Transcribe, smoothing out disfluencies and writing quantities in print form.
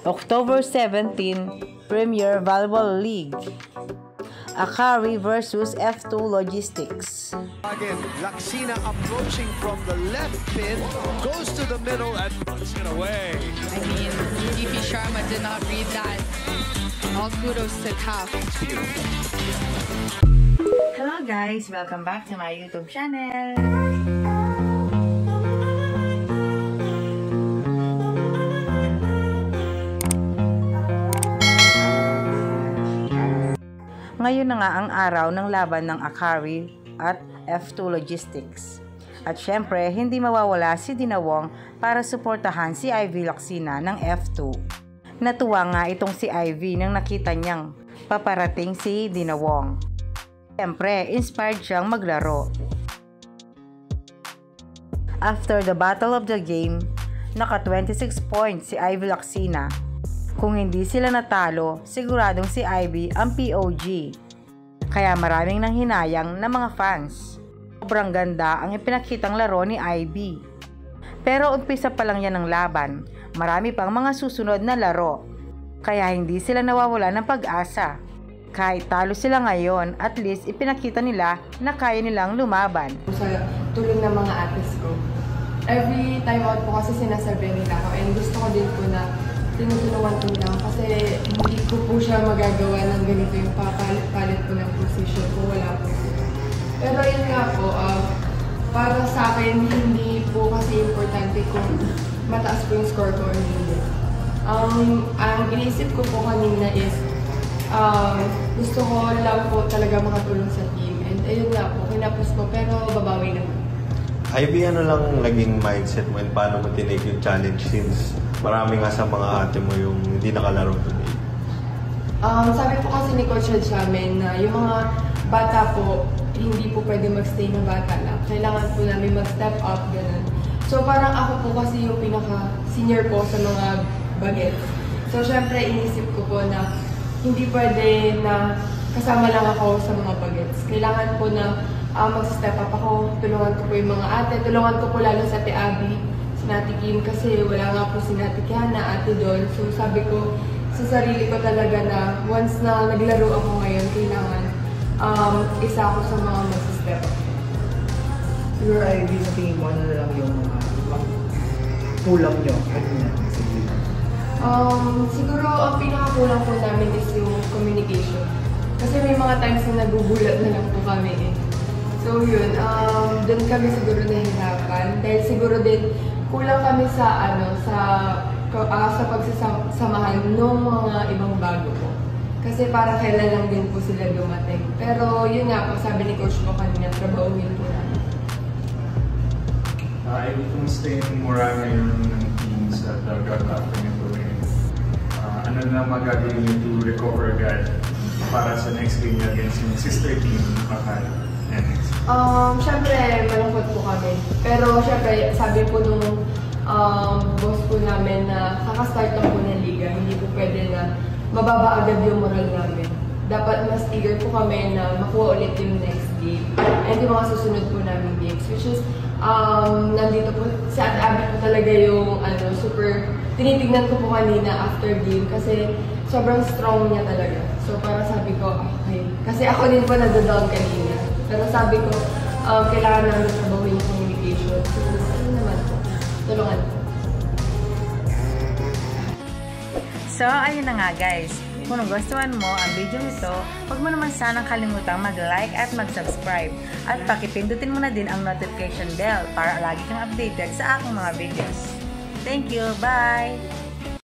October 17, Premier Volleyball League. Akari versus F2 Logistics. Again, Laksina approaching from the left pin, goes to the middle and puts it away. I mean, DP Sharma did not read that. All kudos to Taf. Hello guys! Welcome back to my YouTube channel! Ngayon na nga ang araw ng laban ng Akari at F2 Logistics. At syempre, hindi mawawala si Dinawong para suportahan si Ivy Laksina ng F2. Natuwa nga itong si Ivy nang nakita niyang paparating si Dinawong. Syempre, inspired siyang maglaro. After the battle of the game, naka 26 points si Ivy Laksina. Kung hindi sila natalo, siguradong si Ivy ang POG. Kaya maraming nanghinayang na mga fans. Sobrang ganda ang ipinakitang laro ni Ivy. Pero umpisa pa lang yan ng laban, marami pang mga susunod na laro. Kaya hindi sila nawawala ng pag-asa. Kahit talo sila ngayon, at least ipinakita nila na kaya nilang lumaban. Sa tulong ng mga ates ko. Every time out po kasi sinasabi nila ako and gusto ko din po na tinutulungan ko lang kasi hindi ko po siya magagawa ng ganito yung papalit-palit po ng position ko. Wala po. Pero yun nga po, para sa akin, hindi po kasi importante kung mataas po yung score ko or hindi. Ang iniisip ko po kanina is gusto ko lang po talaga makatulong sa team. And ayun nga po, kinapos ko pero babawi naman. Ivy, ano lang naging mindset mo and paano mo tinake yung challenge since marami nga sa mga ate mo yung hindi nakalaro today? Sabi po kasi ni Coach Ed sa amin na yung mga bata po, hindi po pwede magstay na bata lang. Kailangan po namin mag-step up, ganun. So parang ako po kasi yung pinaka-senior po sa mga bagets. So syempre inisip ko po na hindi pwede na kasama lang ako sa mga bagets. Kailangan po na mag-step up ako, tulungan ko po yung mga ate, tulungan ko po lalo sa Ate Abby, si Nati Kim, kasi wala nga po si Nati Kiana, ate doon. So sabi ko sa sarili ko talaga na once na naglaro ako ngayon, kailangan isa ako sa mga mag-step up. Siguro Ivy, sa tingin mo, ano na lang yung kulang nyo? Siguro ang pinakakulang po namin is yung communication. Kasi may mga times na nagugulat na lang po kami eh. So yun, doon kami siguro nahihirapan. Dahil siguro din kulang kami sa sa pagsasamahan ng mga ibang bago po. Kasi parang kailan lang din po sila dumating. Pero yun nga po, sabi ni Coach ko kanina, trabahuin po namin. Kumusta yung mura ngayon ng team sa Gagakata nito rin? Ano na magagawin niyo to recover agad para sa next game against yung sister team, Akari? Syempre, malungkot po kami. Pero syempre, sabi po nung boss po namin na kakastart lang po ng liga, hindi po pwede na mababa agad yung moral namin. Dapat mas eager po kami na makuha ulit yung next game and yung mga susunod po namin games, which is nandito po, si Ate Abby po talaga yung super, tinitignan ko po kanina after game kasi sobrang strong niya talaga. So para sabi ko, okay. Kasi ako din po nado-down kanina. Pero sabi ko, kailangan namin trabahuin yung communication. So ano naman po, tulungan po. So, ayun na nga guys. Kung nagustuhan mo ang video ito, huwag mo naman sanang kalimutang mag-like at mag-subscribe. At pakipindutin mo na din ang notification bell para lagi kang updated sa aking mga videos. Thank you! Bye!